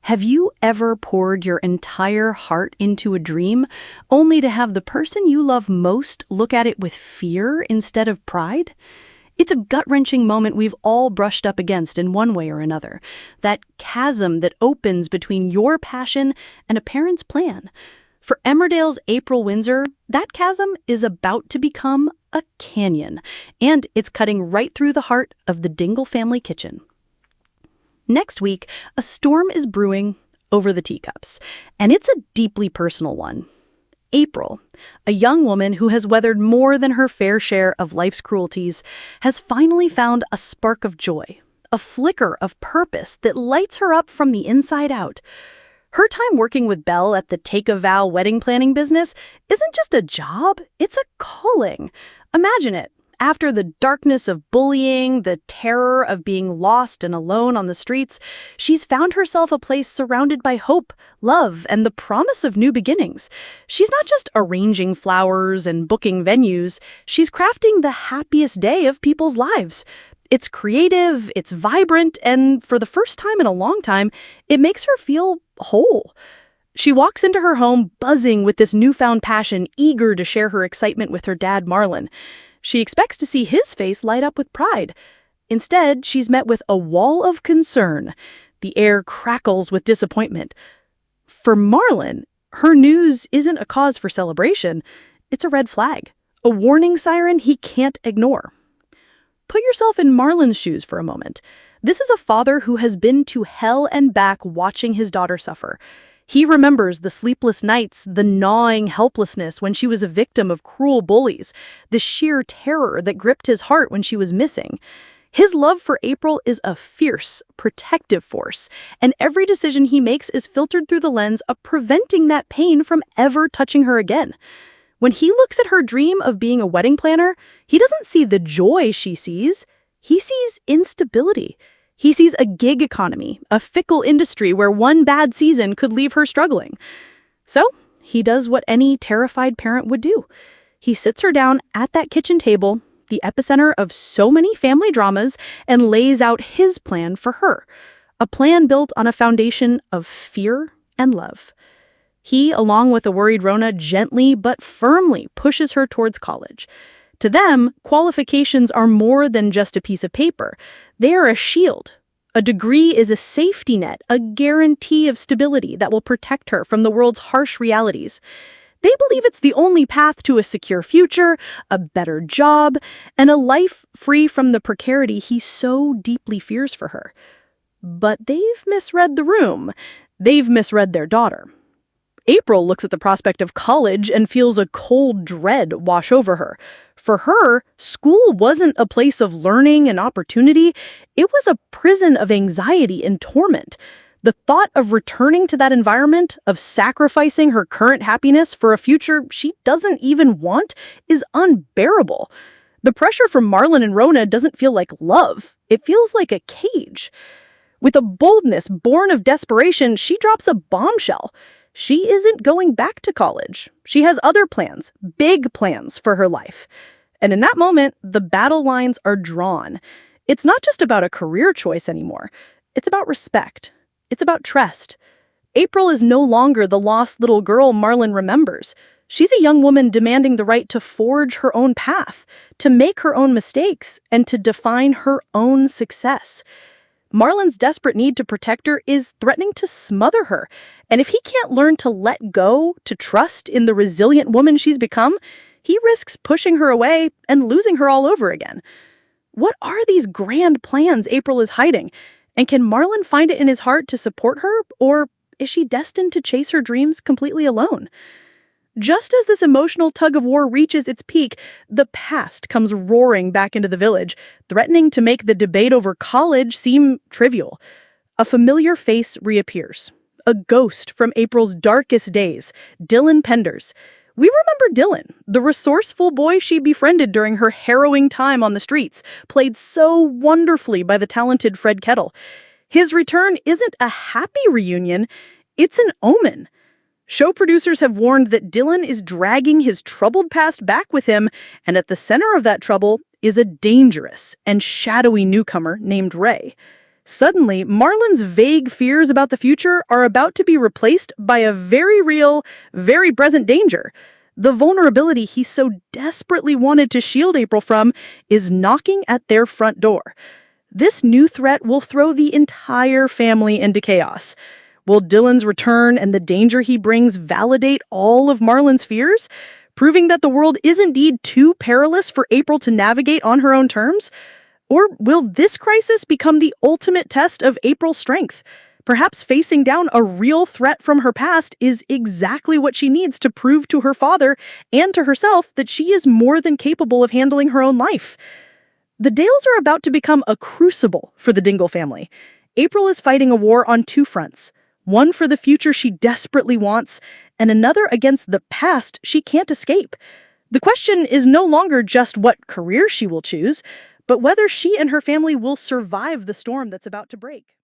Have you ever poured your entire heart into a dream, only to have the person you love most look at it with fear instead of pride? It's a gut-wrenching moment we've all brushed up against in one way or another. That chasm that opens between your passion and a parent's plan. For Emmerdale's April Windsor, that chasm is about to become a canyon, and it's cutting right through the heart of the Dingle family kitchen. Next week, a storm is brewing over the teacups, and it's a deeply personal one. April, a young woman who has weathered more than her fair share of life's cruelties, has finally found a spark of joy, a flicker of purpose that lights her up from the inside out. Her time working with Belle at the Take a Vow wedding planning business isn't just a job, it's a calling. Imagine it. After the darkness of bullying, the terror of being lost and alone on the streets, she's found herself a place surrounded by hope, love, and the promise of new beginnings. She's not just arranging flowers and booking venues, she's crafting the happiest day of people's lives. It's creative, it's vibrant, and for the first time in a long time, it makes her feel whole. She walks into her home buzzing with this newfound passion, eager to share her excitement with her dad, Marlon. She expects to see his face light up with pride. Instead, she's met with a wall of concern. The air crackles with disappointment. For Marlon, her news isn't a cause for celebration. It's a red flag, a warning siren he can't ignore. Put yourself in Marlon's shoes for a moment. This is a father who has been to hell and back watching his daughter suffer. He remembers the sleepless nights, the gnawing helplessness when she was a victim of cruel bullies, the sheer terror that gripped his heart when she was missing. His love for April is a fierce, protective force, and every decision he makes is filtered through the lens of preventing that pain from ever touching her again. When he looks at her dream of being a wedding planner, he doesn't see the joy she sees. He sees instability. He sees a gig economy, a fickle industry where one bad season could leave her struggling. So he does what any terrified parent would do. He sits her down at that kitchen table, the epicenter of so many family dramas, and lays out his plan for her. A plan built on a foundation of fear and love. He, along with a worried Rona, gently but firmly pushes her towards college. To them, qualifications are more than just a piece of paper. They are a shield. A degree is a safety net, a guarantee of stability that will protect her from the world's harsh realities. They believe it's the only path to a secure future, a better job, and a life free from the precarity he so deeply fears for her. But they've misread the room. They've misread their daughter. April looks at the prospect of college and feels a cold dread wash over her. For her, school wasn't a place of learning and opportunity. It was a prison of anxiety and torment. The thought of returning to that environment, of sacrificing her current happiness for a future she doesn't even want, is unbearable. The pressure from Marlon and Rona doesn't feel like love. It feels like a cage. With a boldness born of desperation, she drops a bombshell. She isn't going back to college. She has other plans, big plans for her life. And in that moment, the battle lines are drawn. It's not just about a career choice anymore. It's about respect. It's about trust. April is no longer the lost little girl Marlon remembers. She's a young woman demanding the right to forge her own path, to make her own mistakes, and to define her own success. Marlon's desperate need to protect her is threatening to smother her. And if he can't learn to let go, to trust in the resilient woman she's become, he risks pushing her away and losing her all over again. What are these grand plans April is hiding? And can Marlon find it in his heart to support her? Or is she destined to chase her dreams completely alone? Just as this emotional tug-of-war reaches its peak, the past comes roaring back into the village, threatening to make the debate over college seem trivial. A familiar face reappears. A ghost from April's darkest days, Dylan Penders. We remember Dylan, the resourceful boy she befriended during her harrowing time on the streets, played so wonderfully by the talented Fred Kettle. His return isn't a happy reunion, it's an omen. Show producers have warned that Dylan is dragging his troubled past back with him, and at the center of that trouble is a dangerous and shadowy newcomer named Ray. Suddenly, Marlon's vague fears about the future are about to be replaced by a very real, very present danger. The vulnerability he so desperately wanted to shield April from is knocking at their front door. This new threat will throw the entire family into chaos. Will Dylan's return and the danger he brings validate all of Marlon's fears, proving that the world is indeed too perilous for April to navigate on her own terms? Or will this crisis become the ultimate test of April's strength? Perhaps facing down a real threat from her past is exactly what she needs to prove to her father and to herself that she is more than capable of handling her own life. The Dales are about to become a crucible for the Dingle family. April is fighting a war on two fronts, one for the future she desperately wants, and another against the past she can't escape. The question is no longer just what career she will choose, but whether she and her family will survive the storm that's about to break.